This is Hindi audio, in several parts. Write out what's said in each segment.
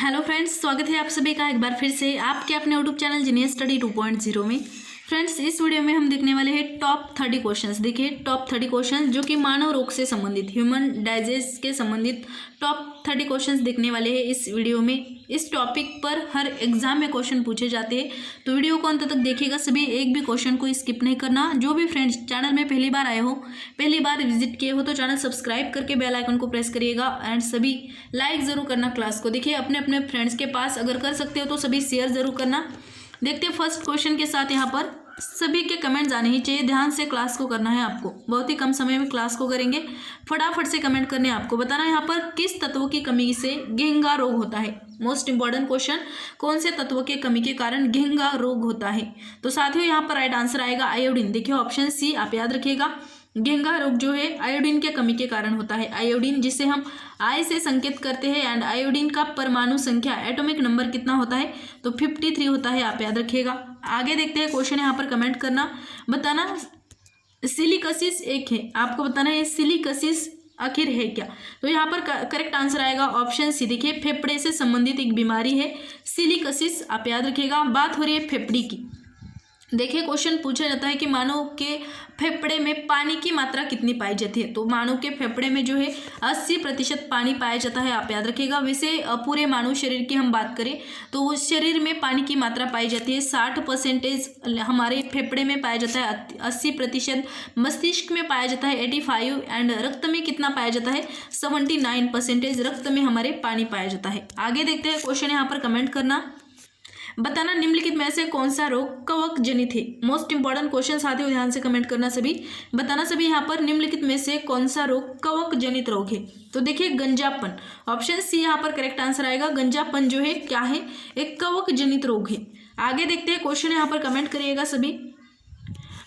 हेलो फ्रेंड्स, स्वागत है आप सभी का एक बार फिर से आपके अपने यूट्यूब चैनल जीनियस स्टडी 2.0 में। फ्रेंड्स, इस वीडियो में हम देखने वाले हैं टॉप 30 क्वेश्चंस। देखिए, टॉप 30 क्वेश्चंस जो कि मानव रोग से संबंधित, ह्यूमन डाइजेस्ट के संबंधित टॉप 30 क्वेश्चंस देखने वाले हैं इस वीडियो में। इस टॉपिक पर हर एग्जाम में क्वेश्चन पूछे जाते हैं, तो वीडियो को अंत तक देखिएगा सभी, एक भी क्वेश्चन को स्किप नहीं करना। जो भी फ्रेंड्स चैनल में पहली बार आए हो, पहली बार विजिट किए हो, तो चैनल सब्सक्राइब करके बेल आइकन को प्रेस करिएगा एंड सभी लाइक ज़रूर करना क्लास को। देखिए, अपने अपने फ्रेंड्स के पास अगर कर सकते हो तो सभी शेयर ज़रूर करना। देखते हैं फर्स्ट क्वेश्चन के साथ, यहाँ पर सभी के कमेंट्स आने ही चाहिए। ध्यान से क्लास को करना है आपको, बहुत ही कम समय में क्लास को करेंगे। फटाफट से कमेंट करने आपको बताना यहाँ पर किस तत्व की कमी से घेंघा रोग होता है। मोस्ट इंपॉर्टेंट क्वेश्चन, कौन से तत्व के कमी के कारण घेंघा रोग होता है। तो साथियों, यहाँ पर राइट आंसर आएगा आयोडीन। देखिए ऑप्शन सी आप याद रखिएगा। घेंघा रोग जो है आयोडीन के कमी के कारण होता है। आयोडीन जिसे हम आई से संकेत करते हैं, एंड आयोडीन का परमाणु संख्या एटॉमिक नंबर कितना होता है, तो 53 होता है, आप याद रखिएगा। आगे देखते हैं क्वेश्चन, यहाँ पर कमेंट करना, बताना सिलिकोसिस एक है, आपको बताना है सिलिकोसिस आखिर है क्या। तो यहाँ पर करेक्ट आंसर आएगा ऑप्शन सी। देखिए, फेफड़े से संबंधित एक बीमारी है सिलिकोसिस, आप याद रखिएगा। बात हो रही है फेफड़ी की। देखिए, क्वेश्चन पूछा जाता है कि मानव के फेफड़े में पानी की मात्रा कितनी पाई जाती है। तो मानव के फेफड़े में जो है 80% पानी पाया जाता है, आप याद रखिएगा। वैसे पूरे मानव शरीर की हम बात करें तो उस शरीर में पानी की मात्रा पाई जाती है 60% हमारे फेफड़े में पाया जाता है, 80% मस्तिष्क में पाया जाता है 85, एंड रक्त में कितना पाया जाता है 79% रक्त में हमारे पानी पाया जाता है। आगे देखते हैं क्वेश्चन, यहाँ पर कमेंट करना, बताना निम्नलिखित में से कौन सा रोग कवक जनित है। मोस्ट इंपॉर्टेंट क्वेश्चन, साथियों ध्यान से कमेंट करना सभी, बताना सभी यहाँ पर निम्नलिखित में से कौन सा रोग कवक जनित रोग है। तो देखिए, गंजापन, ऑप्शन सी यहाँ पर करेक्ट आंसर आएगा। गंजापन जो है क्या है, एक कवक जनित रोग है। आगे देखते हैं क्वेश्चन, यहाँ पर कमेंट करिएगा सभी,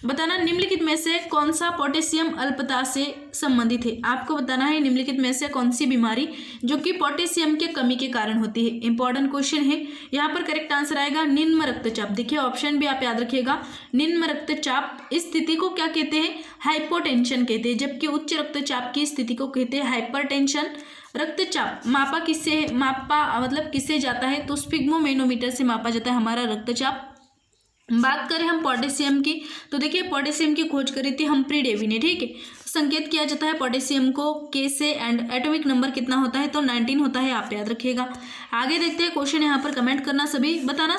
बताना निम्नलिखित में से कौन सा पोटेशियम अल्पता से संबंधित है। आपको बताना है निम्नलिखित में से कौन सी बीमारी जो कि पोटेशियम के कमी के कारण होती है। इंपॉर्टेंट क्वेश्चन है, यहाँ पर करेक्ट आंसर आएगा निम्न रक्तचाप। देखिए ऑप्शन भी आप याद रखिएगा। निम्न रक्तचाप इस स्थिति को क्या कहते हैं, हाइपोटेंशन कहते हैं, जबकि उच्च रक्तचाप की स्थिति को कहते हैं हाइपरटेंशन। रक्तचाप मापा मतलब किससे जाता है, तो स्फिग्मोमेनोमीटर से मापा जाता है हमारा रक्तचाप। बात करें हम पोटेशियम की, तो देखिए पोटेशियम की खोज करी थी हम्फ्री डेवी ने, ठीक है। संकेत किया जाता है पोटेशियम को के से, एंड एटॉमिक नंबर कितना होता है, तो 19 होता है, आप याद रखिएगा। आगे देखते हैं क्वेश्चन, यहाँ पर कमेंट करना सभी, बताना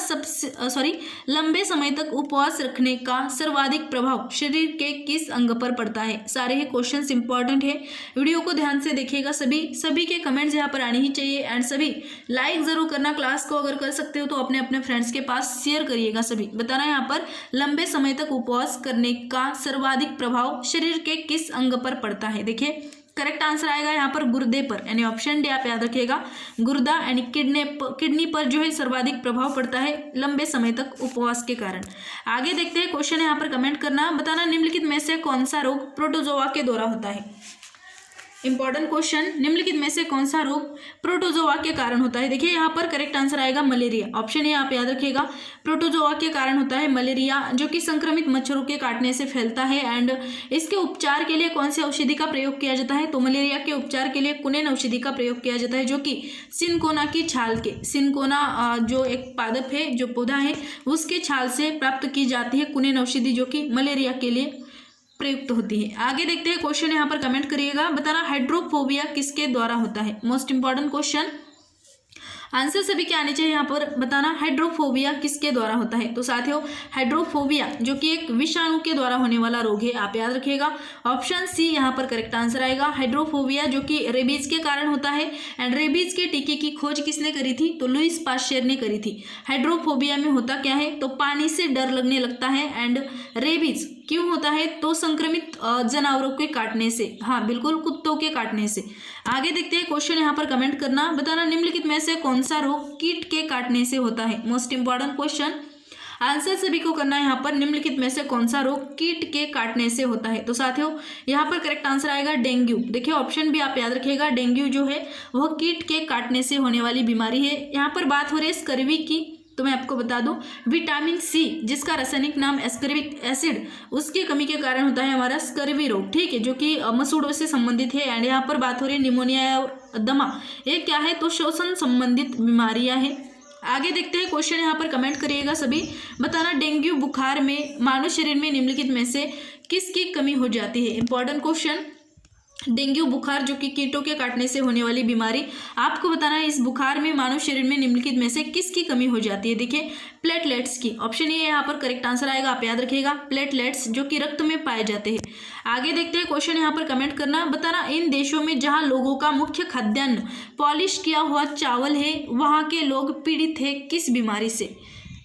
लंबे समय तक उपवास रखने का सर्वाधिक प्रभाव शरीर के किस अंग पर पड़ता है। सारे ही क्वेश्चंस इंपॉर्टेंट है, वीडियो को ध्यान से देखिएगा सभी के कमेंट्स यहाँ पर आने ही चाहिए, एंड सभी लाइक जरूर करना क्लास को। अगर कर सकते हो तो अपने अपने फ्रेंड्स के पास शेयर करिएगा सभी। बताना यहाँ पर लंबे समय तक उपवास करने का सर्वाधिक प्रभाव शरीर के किस अंग पर पड़ता है। देखिए करेक्ट आंसर आएगा यहाँ पर गुर्दे पर, यानी ऑप्शन डी आप याद रखिएगा। गुर्दा यानी किडनी पर जो है सर्वाधिक प्रभाव पड़ता है लंबे समय तक उपवास के कारण। आगे देखते हैं क्वेश्चन, यहाँ पर कमेंट करना, बताना निम्नलिखित में से कौन सा रोग प्रोटोजोआ के द्वारा होता है। इंपॉर्टेंट क्वेश्चन, निम्नलिखित में से कौन सा रोग प्रोटोजोआ के कारण होता है। देखिए यहाँ पर करेक्ट आंसर आएगा मलेरिया। ऑप्शन ए आप याद रखिएगा, प्रोटोजोआ के कारण होता है मलेरिया, जो कि संक्रमित मच्छरों के काटने से फैलता है। एंड इसके उपचार के लिए कौन सी औषधि का प्रयोग किया जाता है, तो मलेरिया के उपचार के लिए कुनेन औषधि का प्रयोग किया जाता है, जो कि सिनकोना की छाल के, सिनकोना जो एक पादप है, जो पौधा है, उसके छाल से प्राप्त की जाती है कुनेन औषधि, जो कि मलेरिया के लिए प्रयुक्त होती है। आगे देखते हैं क्वेश्चन, यहाँ पर कमेंट करिएगा, बताना हाइड्रोफोबिया किसके द्वारा होता है। मोस्ट इंपॉर्टेंट क्वेश्चन, आंसर सभी के आने चाहिए। यहाँ पर बताना हाइड्रोफोबिया किसके द्वारा होता है। तो साथियों, हाइड्रोफोबिया जो कि एक विषाणु के द्वारा होने वाला रोग है, आप याद रखिएगा। ऑप्शन सी यहाँ पर करेक्ट आंसर आएगा। हाइड्रोफोबिया जो कि रेबीज के कारण होता है, एंड रेबीज के टीके की खोज किसने करी थी, तो लुईस पाश्चर ने करी थी। हाइड्रोफोबिया में होता क्या है, तो पानी से डर लगने लगता है, एंड रेबीज क्यों होता है, तो संक्रमित जानवरों के काटने से, हाँ बिल्कुल कुत्तों के काटने से। आगे देखते हैं क्वेश्चन, यहाँ पर कमेंट करना, बताना निम्नलिखित में से कौन सा रोग कीट के काटने से होता है। मोस्ट इंपॉर्टेंट क्वेश्चन, आंसर सभी को करना है यहाँ पर, निम्नलिखित में से कौन सा रोग कीट के काटने से होता है। तो साथियों यहाँ पर करेक्ट आंसर आएगा डेंगू। देखिए ऑप्शन भी आप याद रखिएगा, डेंगू जो है वह कीट के काटने से होने वाली बीमारी है। यहाँ पर बात हो रही है स्कर्वी की, तो मैं आपको बता दूं, विटामिन सी जिसका रासायनिक नाम एस्कॉर्बिक एसिड, उसकी कमी के कारण होता है हमारा स्कर्वी रोग, ठीक है, जो कि मसूड़ों से संबंधित है। एंड यहाँ पर बात हो रही है निमोनिया और दमा, ये क्या है तो श्वसन संबंधित बीमारियां हैं। आगे देखते हैं क्वेश्चन, यहाँ पर कमेंट करिएगा सभी। बताना डेंगू बुखार में मानव शरीर में निम्नलिखित में से किसकी कमी हो जाती है। इंपॉर्टेंट क्वेश्चन, डेंगू बुखार जो कि कीटों के काटने से होने वाली बीमारी, आपको बताना है इस बुखार में मानव शरीर में निम्नलिखित में से किसकी कमी हो जाती है। देखिए प्लेटलेट्स की, ऑप्शन ए यहाँ पर करेक्ट आंसर आएगा, आप याद रखिएगा प्लेटलेट्स जो कि रक्त में पाए जाते हैं। आगे देखते हैं क्वेश्चन, यहाँ पर कमेंट करना। बताना इन देशों में जहाँ लोगों का मुख्य खाद्यान्न पॉलिश किया हुआ चावल है, वहाँ के लोग पीड़ित है किस बीमारी से।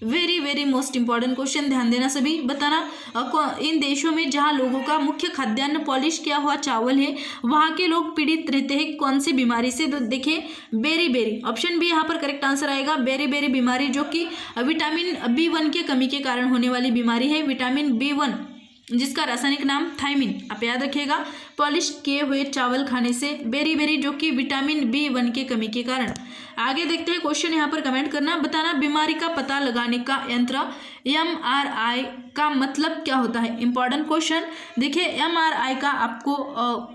Very very most important question, ध्यान देना सभी। बताना इन देशों में जहाँ लोगों का मुख्य खाद्यान्न पॉलिश किया हुआ चावल है, वहाँ के लोग पीड़ित रहते हैं कौन सी बीमारी से। तो देखिए बेरी बेरी, ऑप्शन बी यहाँ पर करेक्ट आंसर आएगा, बेरी बेरी बीमारी जो कि विटामिन B1 के कमी के कारण होने वाली बीमारी है। विटामिन B1 जिसका रासायनिक नाम थायमिन, आप याद रखिएगा, पॉलिश किए हुए चावल खाने से बेरी बेरी जो कि विटामिन B1 के कमी के कारण। आगे देखते हैं क्वेश्चन, यहाँ पर कमेंट करना। बताना बीमारी का पता लगाने का यंत्र MRI का मतलब क्या होता है। इंपॉर्टेंट क्वेश्चन, देखिए MRI का आपको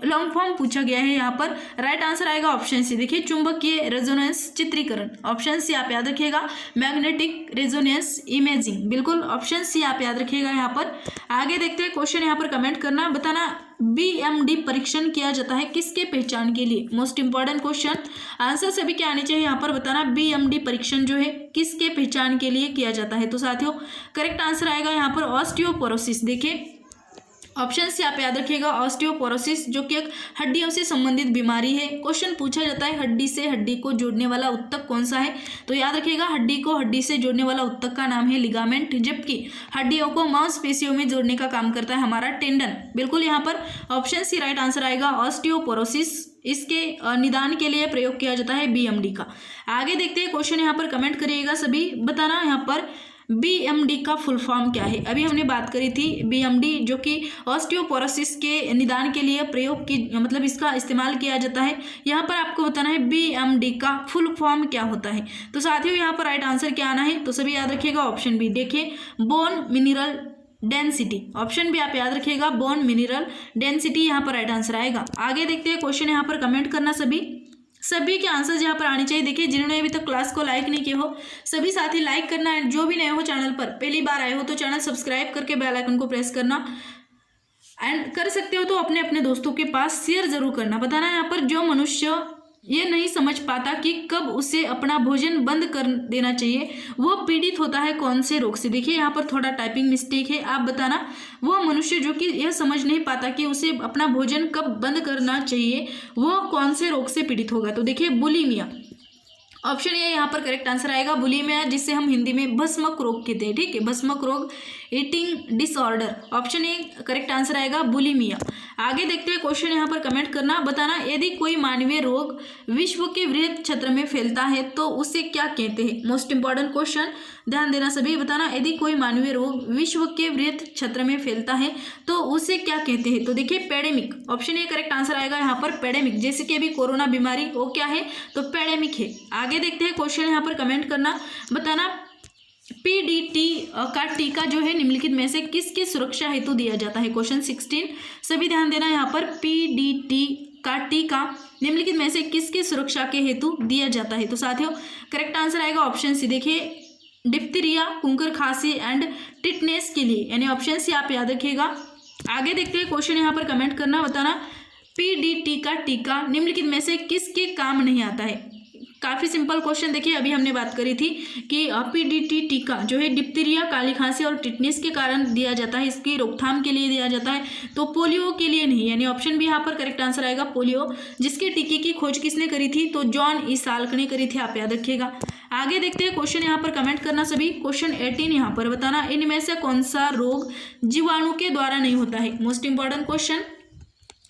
लॉन्ग फॉर्म पूछा गया है। यहाँ पर राइट आंसर आएगा ऑप्शन सी, देखिए चुंबकीय रेजोनेंस चित्रीकरण, ऑप्शन सी आप याद रखिएगा, मैग्नेटिक रेजोनेंस इमेजिंग, बिल्कुल ऑप्शन सी आप याद रखिएगा यहाँ पर। आगे देखते हैं क्वेश्चन, यहाँ पर कमेंट करना। बताना BMD परीक्षण किया जाता है किसके पहचान के लिए। मोस्ट इंपॉर्टेंट क्वेश्चन, आंसर सभी के आने चाहिए। यहाँ पर बताना BMD परीक्षण जो है किसके पहचान के लिए किया जाता है। तो साथियों करेक्ट आंसर आएगा यहाँ पर ऑस्टियोपोरोसिस, देखिए ऑप्शन से आप याद रखिएगा ऑस्टियोपोरोसिस जो कि एक हड्डियों से संबंधित बीमारी है। क्वेश्चन पूछा जाता है हड्डी से हड्डी को जोड़ने वाला उत्तक कौन सा है, तो याद रखिएगा हड्डी को हड्डी से जोड़ने वाला उत्तक का नाम है लिगामेंट, जबकि हड्डियों को मांसपेशियों में जोड़ने का काम करता है हमारा टेंडन। बिल्कुल यहाँ पर ऑप्शन सी राइट आंसर आएगा ऑस्टियोपोरोसिस, इसके निदान के लिए प्रयोग किया जाता है BMD का। आगे देखते हैं क्वेश्चन, यहाँ पर कमेंट करिएगा सभी। बताना यहाँ पर BMD का फुल फॉर्म क्या है। अभी हमने बात करी थी BMD जो कि ऑस्टियोपोरोसिस के निदान के लिए प्रयोग की, मतलब इसका इस्तेमाल किया जाता है। यहाँ पर आपको बताना है BMD का फुल फॉर्म क्या होता है। तो साथियों यहाँ पर राइट आंसर क्या आना है, तो सभी याद रखिएगा ऑप्शन बी, देखिए बोन मिनरल डेंसिटी, ऑप्शन भी आप याद रखिएगा बोन मिनरल डेंसिटी यहाँ पर राइट आंसर आएगा। आगे देखते हैं क्वेश्चन, यहाँ पर कमेंट करना सभी के आंसर्स यहाँ पर आने चाहिए। देखिए जिन्होंने अभी तक क्लास को लाइक नहीं किया हो सभी साथी लाइक करना है, जो भी नए हो चैनल पर पहली बार आए हो तो चैनल सब्सक्राइब करके बेल आइकन को प्रेस करना, एंड कर सकते हो तो अपने अपने दोस्तों के पास शेयर जरूर करना। बताना यहाँ पर जो मनुष्य ये नहीं समझ पाता कि कब उसे अपना भोजन बंद कर देना चाहिए, वो पीड़ित होता है कौन से रोग से। देखिए यहाँ पर थोड़ा टाइपिंग मिस्टेक है, आप बताना वो मनुष्य जो कि यह समझ नहीं पाता कि उसे अपना भोजन कब बंद करना चाहिए, वो कौन से रोग से पीड़ित होगा। तो देखिए बुलिमिया, ऑप्शन ए यहाँ पर करेक्ट आंसर आएगा बुलिमिया, जिसे हम हिंदी में भस्मक रोग कहते हैं, ठीक है, भस्मक रोग, eating disorder, option A correct answer आएगा बुलिमिया। आगे देखते हैं क्वेश्चन, यहाँ पर कमेंट करना। बताना यदि कोई मानवीय रोग विश्व के वृहद क्षेत्र में फैलता है तो उसे क्या कहते हैं। मोस्ट इंपॉर्टेंट क्वेश्चन, ध्यान देना सभी। बताना यदि कोई मानवीय रोग विश्व के वृहद क्षेत्र में फैलता है तो उसे क्या कहते हैं। तो देखिए pandemic, option A correct answer आएगा यहाँ पर पेडेमिक, जैसे कि अभी कोरोना बीमारी वो क्या है तो पेडेमिक है। आगे देखते हैं क्वेश्चन, यहाँ पर कमेंट करना। बताना PDT का टीका जो है निम्नलिखित में से किसकी सुरक्षा हेतु दिया जाता है। क्वेश्चन 16 सभी ध्यान देना, यहाँ पर PDT का टीका निम्नलिखित में से किसकी सुरक्षा के हेतु दिया जाता है। तो साथियों करेक्ट आंसर आएगा ऑप्शन सी, देखिए डिप्थीरिया, कुंकर खांसी एंड टिटनेस के लिए, यानी ऑप्शन सी आप याद रखिएगा। आगे देखते हैं क्वेश्चन, यहाँ पर कमेंट करना। बताना PDT का टीका निम्नलिखित में से किसके काम नहीं आता है। काफ़ी सिंपल क्वेश्चन, देखिए अभी हमने बात करी थी कि PDT टीका जो है डिप्थीरिया, काली खांसी और टिटनेस के कारण दिया जाता है, इसकी रोकथाम के लिए दिया जाता है, तो पोलियो के लिए नहीं, यानी ऑप्शन भी यहाँ पर करेक्ट आंसर आएगा पोलियो, जिसके टीके की खोज किसने करी थी तो जॉन ई साल्क ने करी थी, आप याद रखिएगा। आगे देखते हैं क्वेश्चन, यहाँ पर कमेंट करना सभी। क्वेश्चन 18 यहाँ पर बताना इनमें से कौन सा रोग जीवाणु के द्वारा नहीं होता है। मोस्ट इंपॉर्टेंट क्वेश्चन,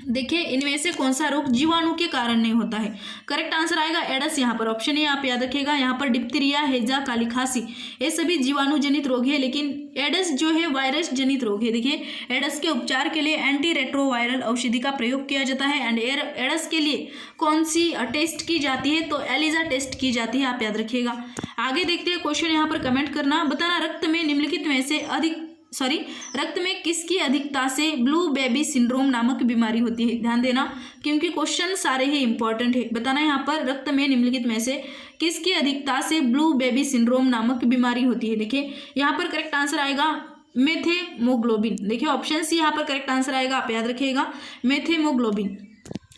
देखिए इनमें से कौन सा रोग जीवाणु के कारण नहीं होता है। करेक्ट आंसर आएगा एडस। यहाँ पर ऑप्शन ए आप याद रखिएगा। यहाँ पर डिप्थीरिया, हैजा, काली खांसी ये सभी जीवाणु जनित रोग है, लेकिन एडस जो है वायरस जनित रोग है। देखिए एडस के उपचार के लिए एंटी रेट्रोवायरल औषधि का प्रयोग किया जाता है। एंड एडस के लिए कौन सी टेस्ट की जाती है, तो एलिजा टेस्ट की जाती है, आप याद रखिएगा। आगे देखते हैं क्वेश्चन, यहाँ पर कमेंट करना, बताना रक्त में निम्नलिखित में से रक्त में किसकी अधिकता से ब्लू बेबी सिंड्रोम नामक बीमारी होती है। ध्यान देना क्योंकि क्वेश्चन सारे ही इंपॉर्टेंट है। बताना यहाँ पर रक्त में निम्नलिखित में से किसकी अधिकता से ब्लू बेबी सिंड्रोम नामक बीमारी होती है। देखिए यहाँ पर करेक्ट आंसर आएगा मेथेमोग्लोबिन। देखिए ऑप्शन सी यहाँ पर करेक्ट आंसर आएगा, आप याद रखिएगा मेथेमोग्लोबिन।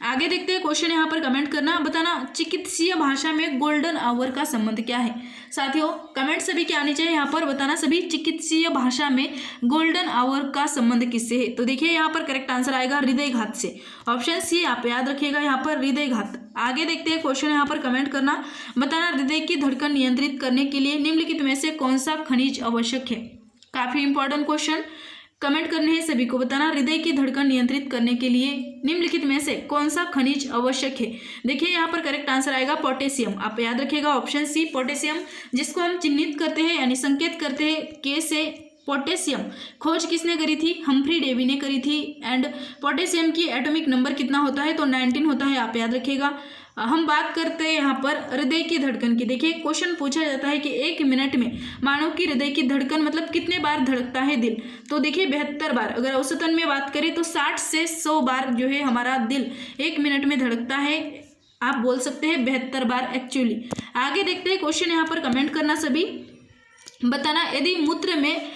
आगे देखते हैं क्वेश्चन, यहाँ पर कमेंट करना, बताना चिकित्सीय भाषा में गोल्डन आवर का संबंध क्या है। साथियों कमेंट सभी के आने चाहिए यहाँ पर, बताना सभी चिकित्सीय भाषा में गोल्डन आवर का संबंध किससे है। तो देखिए यहाँ पर करेक्ट आंसर आएगा हृदयघात से। ऑप्शन सी आप याद रखिएगा यहाँ पर हृदयघात। आगे देखते हैं क्वेश्चन, यहाँ पर कमेंट करना, बताना हृदय की धड़कन नियंत्रित करने के लिए निम्नलिखित में से कौन सा खनिज आवश्यक है। काफी इंपॉर्टेंट क्वेश्चन, कमेंट करने हैं सभी को। बताना हृदय की धड़कन नियंत्रित करने के लिए निम्नलिखित में से कौन सा खनिज आवश्यक है। देखिए यहाँ पर करेक्ट आंसर आएगा पोटेशियम। आप याद रखिएगा ऑप्शन सी पोटेशियम, जिसको हम चिन्हित करते हैं यानी संकेत करते हैं के से पोटेशियम। खोज किसने करी थी, हम्फ्री डेवी ने करी थी। एंड पोटेशियम की एटॉमिक नंबर कितना होता है, तो 19 होता है, आप याद रखिएगा। हम बात करते हैं यहाँ पर हृदय की धड़कन की। देखिए क्वेश्चन पूछा जाता है कि 1 मिनट में मानव की हृदय की धड़कन मतलब कितने बार धड़कता है दिल। तो देखिए 72 बार। अगर औसतन में बात करें तो 60 से 100 बार जो है हमारा दिल 1 मिनट में धड़कता है। आप बोल सकते हैं 72 बार एक्चुअली। आगे देखते हैं क्वेश्चन, यहाँ पर कमेंट करना सभी, बताना यदि मूत्र में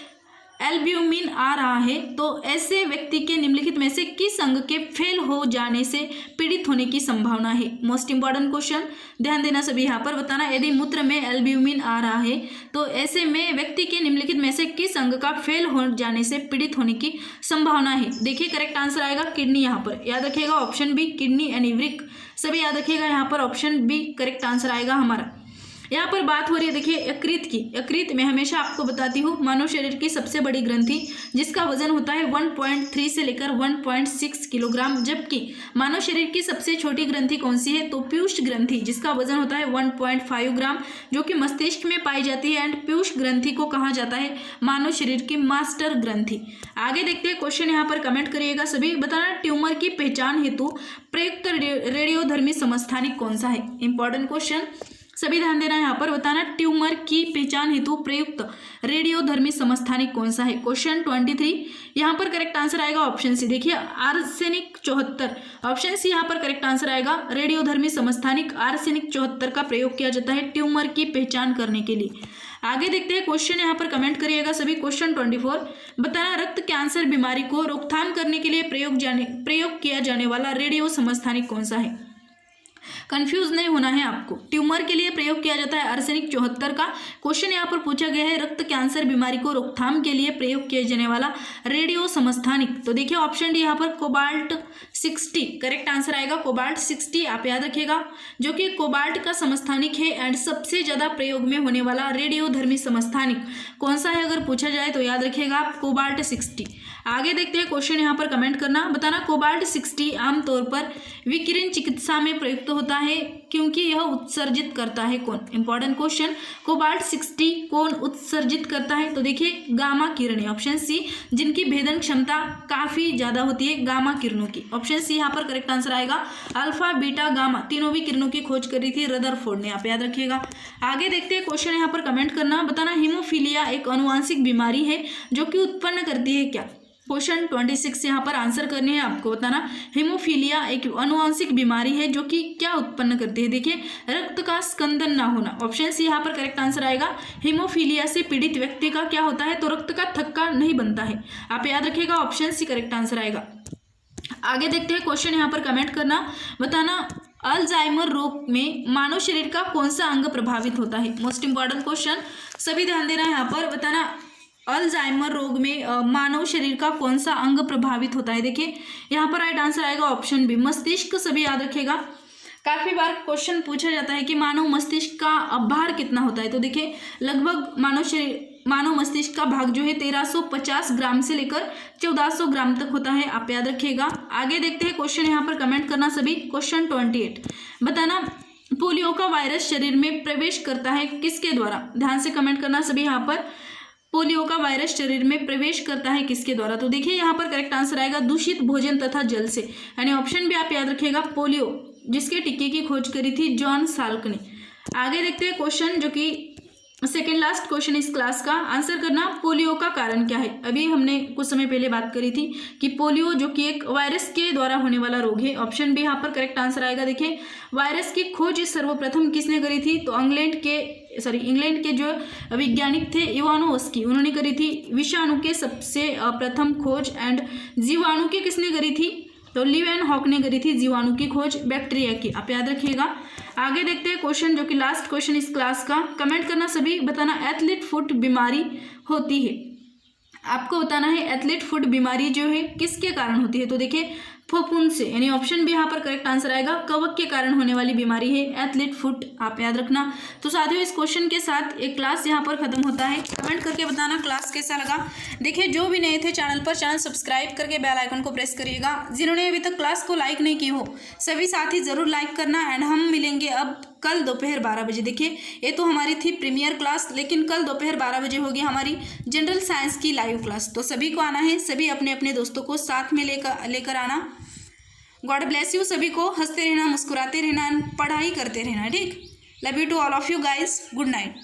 एल्ब्यूमिन आ रहा है तो ऐसे व्यक्ति के निम्नलिखित में से किस अंग के फेल हो जाने से पीड़ित होने की संभावना है। मोस्ट इंपॉर्टेंट क्वेश्चन, ध्यान देना सभी यहाँ पर। बताना यदि मूत्र में एल्ब्यूमिन आ रहा है तो ऐसे में व्यक्ति के निम्नलिखित में से किस अंग का फेल हो जाने से पीड़ित होने की संभावना है। देखिए करेक्ट आंसर आएगा किडनी। यहाँ पर याद रखिएगा ऑप्शन बी किडनी यानी वृक्क, सभी याद रखिएगा यहाँ पर ऑप्शन बी करेक्ट आंसर आएगा हमारा। यहाँ पर बात हो रही है देखिए यकृत की। यकृत मैं हमेशा आपको बताती हूँ मानव शरीर की सबसे बड़ी ग्रंथि, जिसका वजन होता है 1.3 से लेकर 1.6 किलोग्राम, जबकि मानव शरीर की सबसे छोटी ग्रंथि कौन सी है, तो पीयूष ग्रंथि, जिसका वजन होता है 1.5 ग्राम, जो कि मस्तिष्क में पाई जाती है। एंड पीयूष ग्रंथि को कहा जाता है मानव शरीर की मास्टर ग्रंथि। आगे देखते हैं क्वेश्चन, यहाँ पर कमेंट करिएगा सभी। बताना ट्यूमर की पहचान हेतु प्रयुक्त रेडियोधर्मी समस्थानिक कौन सा है। इंपॉर्टेंट क्वेश्चन, सभी ध्यान देना यहाँ पर। बताना ट्यूमर की पहचान हेतु प्रयुक्त रेडियोधर्मी समस्थानिक कौन सा है। क्वेश्चन 23 यहाँ पर करेक्ट आंसर आएगा ऑप्शन सी। देखिए आर्सेनिक 74, ऑप्शन सी यहाँ पर करेक्ट आंसर आएगा। रेडियोधर्मी समस्थानिक आर्सेनिक 74 का प्रयोग किया जाता है ट्यूमर की पहचान करने के लिए। आगे देखते हैं क्वेश्चन, यहाँ पर कमेंट करिएगा सभी। क्वेश्चन 24, बताना रक्त कैंसर बीमारी को रोकथाम करने के लिए प्रयोग किया जाने वाला रेडियो समस्थानिक कौन सा है। कंफ्यूज नहीं होना है आपको। ट्यूमर के लिए प्रयोग किया जाता है आर्सेनिक 74 का। क्वेश्चन यहाँ पर पूछा गया है रक्त कैंसर बीमारी को रोकथाम के लिए प्रयोग किया जाने वाला रेडियो समस्थानिक। तो देखिए ऑप्शन डी यहाँ पर कोबाल्ट 60 करेक्ट आंसर आएगा। कोबाल्ट 60 आप याद रखिएगा, जो कि कोबाल्ट का समस्थानिक है। एंड सबसे ज्यादा प्रयोग में होने वाला रेडियोधर्मी समस्थानिक कौन सा है अगर पूछा जाए तो याद रखिएगा आप कोबाल्ट 60। आगे देखते हैं क्वेश्चन, यहाँ पर कमेंट करना। बताना कोबाल्ट 60 आमतौर पर विकिरण चिकित्सा में प्रयुक्त होता है क्योंकि यह उत्सर्जित करता है कौन। इंपॉर्टेंट क्वेश्चन, कोबाल्ट 60 कौन उत्सर्जित करता है। तो देखिए गामा किरणें, ऑप्शन सी, जिनकी भेदन क्षमता काफी ज्यादा होती है गामा किरणों की। ऑप्शन सी यहाँ पर करेक्ट आंसर आएगा। अल्फा बीटा गामा तीनों भी किरणों की खोज करी थी रदरफोर्ड ने, आप याद रखिएगा। आगे देखते हैं क्वेश्चन, यहाँ पर कमेंट करना। बताना हीमोफीलिया एक आनुवांशिक बीमारी है जो कि उत्पन्न करती है क्या। क्वेश्चन 26 यहाँ पर आंसर करने हैं आपको। बताना हीमोफीलिया एक आनुवांशिक बीमारी है जो कि क्या उत्पन्न करती है। देखिए रक्त का स्कंदन ना होना, ऑप्शन सी यहाँ पर करेक्ट आंसर आएगा। हीमोफीलिया से पीड़ित व्यक्ति का क्या होता है, तो रक्त का थक्का नहीं बनता है, आप याद रखिएगा ऑप्शन सी करेक्ट आंसर आएगा। आगे देखते हैं क्वेश्चन, यहाँ पर कमेंट करना। बताना अल्जाइमर रोग में मानव शरीर का कौन सा अंग प्रभावित होता है। मोस्ट इंपॉर्टेंट क्वेश्चन, सभी ध्यान देना यहाँ पर। बताना अल्जाइमर रोग में मानव शरीर का कौन सा अंग प्रभावित होता है। देखिए यहाँ पर राइट आंसर आएगा ऑप्शन बी मस्तिष्क, सभी याद रखिएगा। काफी बार क्वेश्चन पूछा जाता है कि मानव मस्तिष्क का भार कितना होता है। तो देखिए लगभग मानव मस्तिष्क का भाग जो है 1350 ग्राम से लेकर 1400 ग्राम तक होता है, आप याद रखिएगा। आगे देखते हैं क्वेश्चन, यहाँ पर कमेंट करना सभी। क्वेश्चन 28, बताना पोलियो का वायरस शरीर में प्रवेश करता है किसके द्वारा? ध्यान से कमेंट करना सभी। यहाँ पर पोलियो का वायरस शरीर में प्रवेश करता है किसके द्वारा? तो देखिए यहाँ पर करेक्ट आंसर आएगा दूषित भोजन तथा जल से, यानी ऑप्शन भी आप याद रखिएगा पोलियो, जिसके टीके की खोज करी थी जॉन साल्क ने। आगे देखते हैं क्वेश्चन, जो कि सेकेंड लास्ट क्वेश्चन इस क्लास का। आंसर करना पोलियो का कारण क्या है? अभी हमने कुछ समय पहले बात करी थी कि पोलियो जो कि एक वायरस के द्वारा होने वाला रोग है। ऑप्शन भी यहाँ पर करेक्ट आंसर आएगा। देखिए वायरस की खोज सर्वप्रथम किसने करी थी? तो इंग्लैंड के जो वैज्ञानिक थे इवानोवस्की, उन्होंने करी थी विषाणु के सबसे प्रथम खोज। एंड जीवाणु की किसने करी थी? तो लीवेनहॉक ने करी थी जीवाणु की खोज बैक्टीरिया की, आप याद रखिएगा। आगे देखते हैं क्वेश्चन, जो कि लास्ट क्वेश्चन इस क्लास का। कमेंट करना सभी, बताना एथलीट फुट बीमारी होती है, आपको बताना है एथलीट फुट बीमारी जो है किसके कारण होती है? तो देखिए फफूंद से, यानी ऑप्शन भी यहाँ पर करेक्ट आंसर आएगा, कवक के कारण होने वाली बीमारी है एथलीट फुट, आप याद रखना। तो साथियों इस क्वेश्चन के साथ एक क्लास यहाँ पर खत्म होता है। कमेंट करके बताना क्लास कैसा लगा। देखिए जो भी नए थे चैनल पर, चैनल सब्सक्राइब करके बेल आइकन को प्रेस करिएगा। जिन्होंने अभी तक क्लास को लाइक नहीं की हो सभी साथी जरूर लाइक करना। एंड हम मिलेंगे अब कल दोपहर 12 बजे। देखिए ये तो हमारी थी प्रीमियर क्लास, लेकिन कल दोपहर 12 बजे होगी हमारी जनरल साइंस की लाइव क्लास। तो सभी को आना है, सभी अपने अपने दोस्तों को साथ में लेकर आना। गॉड ब्लेस यू सभी को। हंसते रहना, मुस्कुराते रहना, पढ़ाई करते रहना, ठीक। Love you to all of you guys. Good night.